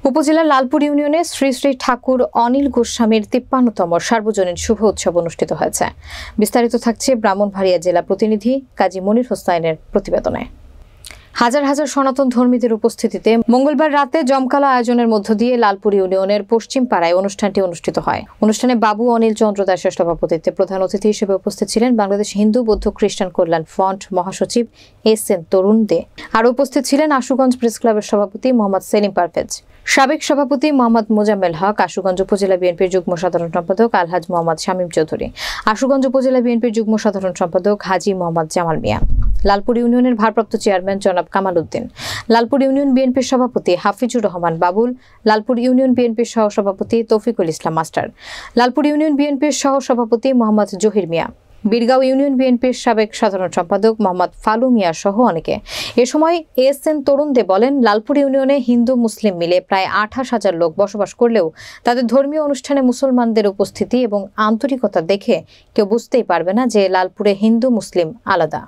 উপজেলার লালপুর ইউনিয়নে শ্রী শ্রী ঠাকুর অনিল গোস্বামীর ৫৩তম সার্বজনীন শুভ উৎসব অনুষ্ঠিত হয়েছে। বিস্তারিত থাকছে ব্রাহ্মণবাড়িয়া জেলা প্রতিনিধি কাজী মনির হোসাইনের প্রতিবেদনে। হাজার হাজার সনাতন ধর্মীদের উপস্থিতিতে মঙ্গলবার রাতে জমকালো আয়োজনের মধ্য দিয়ে লালপুর ইউনিয়নের পশ্চিম পাড়ায় অনুষ্ঠানটি অনুষ্ঠিত হয়। অনুষ্ঠানে বাবু অনিল চন্দ্র দাসের সভাপতিত্বে প্রধান অতিথি হিসেবে উপস্থিত ছিলেন বাংলাদেশ হিন্দু বৌদ্ধ খ্রিস্টান কল্যাণ ফ্রন্ট মহাসচিব এস.এন. তরুণ দে। আর উপস্থিত ছিলেন আশুগঞ্জ প্রেস ক্লাবের সভাপতি মোহাম্মদ সেলিম পারভেজ, সাবেক সভাপতি মোহাম্মদ মোজাম্মেল হক, আশুগঞ্জ উপজেলা বিএনপির যুগ্ম সাধারণ সম্পাদক আলহাজ মোহাম্মদ শামীম চৌধুরী, আশুগঞ্জ উপজেলা বিএনপির যুগ্ম সাধারণ সম্পাদক হাজী মোহাম্মদ জামাল মিয়া, লালপুর ইউনিয়নের ভারপ্রাপ্ত চেয়ারম্যান জনাব কামাল উদ্দিন, লালপুর ইউনিয়ন বিএনপির সভাপতি হাফিজুর রহমান বাবুল, লালপুর ইউনিয়ন বিএনপির সহসভাপতি তৌফিকুল ইসলাম মাস্টার, লালপুর ইউনিয়ন বিএনপির সহসভাপতি মোহাম্মদ জহির মিয়া, বীরগাঁও ইউনিয়ন বিএনপির সাবেক সাধারণ সম্পাদক মোহাম্মদ ফালু মিয়া সহ অনেকে। এ সময় এস.এন. তরুণ দে বলেন, লালপুর ইউনিয়নে হিন্দু মুসলিম মিলে প্রায় ২৮,০০০ লোক বসবাস করলেও তাদের ধর্মীয় অনুষ্ঠানে মুসলমানদের উপস্থিতি এবং আন্তরিকতা দেখে কেউ বুঝতেই পারবে না যে লালপুরে হিন্দু মুসলিম আলাদা।